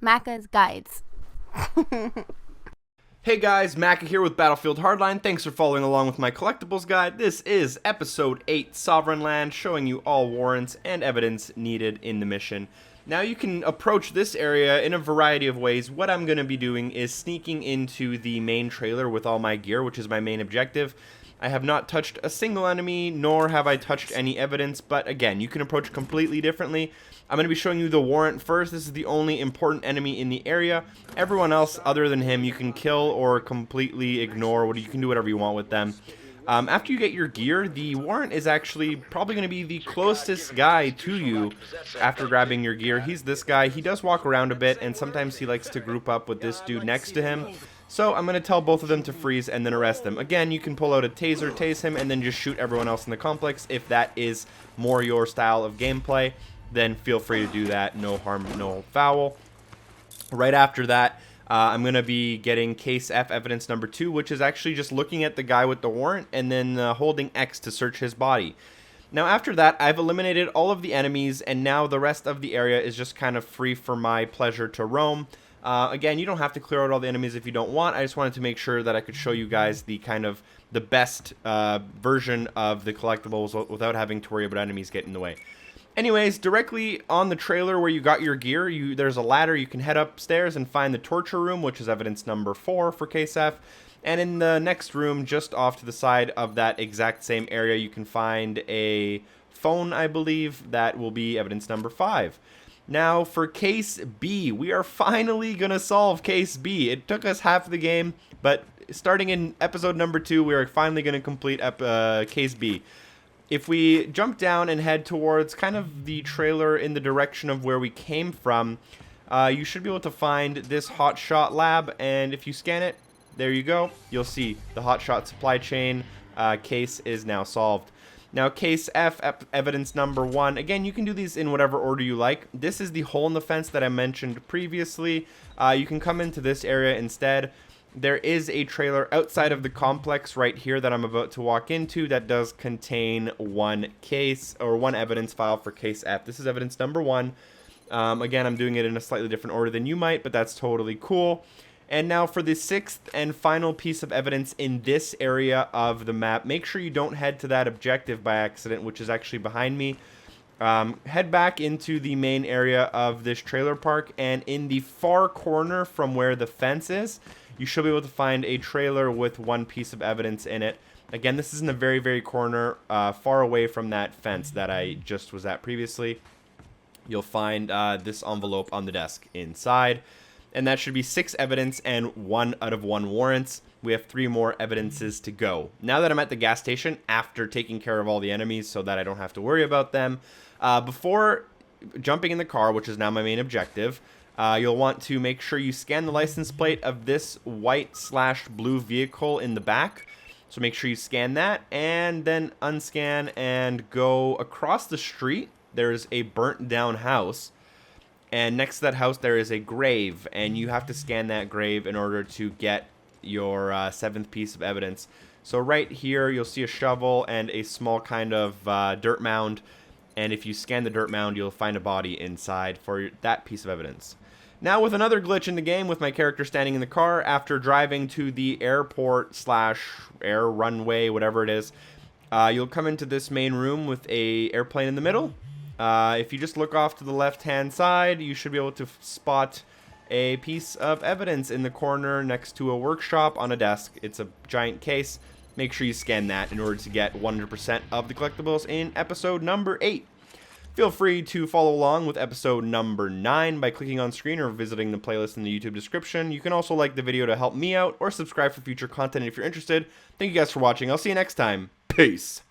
Macca's Guides. Hey guys, Macca here with Battlefield Hardline. Thanks for following along with my collectibles guide. This is episode 8, Sovereign Land, showing you all warrants and evidence needed in the mission. Now you can approach this area in a variety of ways. What I'm going to be doing is sneaking into the main trailer with all my gear, which is my main objective. I have not touched a single enemy, nor have I touched any evidence, but again, you can approach completely differently. I'm going to be showing you the warrant first. This is the only important enemy in the area. Everyone else other than him you can kill or completely ignore. You can do whatever you want with them. After you get your gear, the warrant is actually probably going to be the closest guy to you after grabbing your gear. He's this guy. He does walk around a bit, and sometimes he likes to group up with this dude next to him. So I'm going to tell both of them to freeze and then arrest them. Again, you can pull out a taser, tase him, and then just shoot everyone else in the complex if that is more your style of gameplay. Then feel free to do that. No harm, no foul. Right after that, I'm going to be getting Case F evidence number 2, which is actually just looking at the guy with the warrant and then holding X to search his body. Now after that, I've eliminated all of the enemies, and now the rest of the area is just kind of free for my pleasure to roam. Again, you don't have to clear out all the enemies if you don't want. I just wanted to make sure that I could show you guys the the best version of the collectibles without having to worry about enemies getting in the way. Anyways, directly on the trailer where you got your gear, there's a ladder. You can head upstairs and find the torture room, which is evidence number 4 for Case F. And in the next room, just off to the side of that exact same area, you can find a phone, I believe, that will be evidence number 5. Now, for Case B, we are finally going to solve Case B. It took us half the game, but starting in episode number 2, we are finally going to complete Case B. If we jump down and head towards kind of the trailer in the direction of where we came from, you should be able to find this hotshot lab, and if you scan it, there you go. You'll see the hotshot supply chain case is now solved. Now, Case F, evidence number 1. Again, you can do these in whatever order you like. This is the hole in the fence that I mentioned previously. You can come into this area instead. There is a trailer outside of the complex right here that I'm about to walk into that does contain one evidence file for Case F. This is evidence number 1. Again, I'm doing it in a slightly different order than you might, but that's totally cool. And now for the 6th and final piece of evidence in this area of the map, make sure you don't head to that objective by accident, which is actually behind me. Head back into the main area of this trailer park, and in the far corner from where the fence is, you should be able to find a trailer with one piece of evidence in it. Again, this is in the very, very corner, far away from that fence that I just was at previously. You'll find this envelope on the desk inside. And that should be 6 evidence and 1 out of 1 warrants. We have 3 more evidences to go. Now that I'm at the gas station, after taking care of all the enemies so that I don't have to worry about them, before jumping in the car, which is now my main objective, you'll want to make sure you scan the license plate of this white/blue vehicle in the back. So make sure you scan that and then unscan and go across the street. There's a burnt down house. And next to that house, there is a grave, and you have to scan that grave in order to get your 7th piece of evidence. So right here, you'll see a shovel and a small kind of dirt mound, and if you scan the dirt mound, you'll find a body inside for that piece of evidence. Now, with another glitch in the game, with my character standing in the car, after driving to the airport/air runway, whatever it is, you'll come into this main room with a airplane in the middle. If you just look off to the left-hand side, you should be able to spot a piece of evidence in the corner next to a workshop on a desk. It's a giant case. Make sure you scan that in order to get 100% of the collectibles in episode number 8. Feel free to follow along with episode number 9 by clicking on screen or visiting the playlist in the YouTube description. You can also like the video to help me out or subscribe for future content if you're interested. Thank you guys for watching. I'll see you next time. Peace.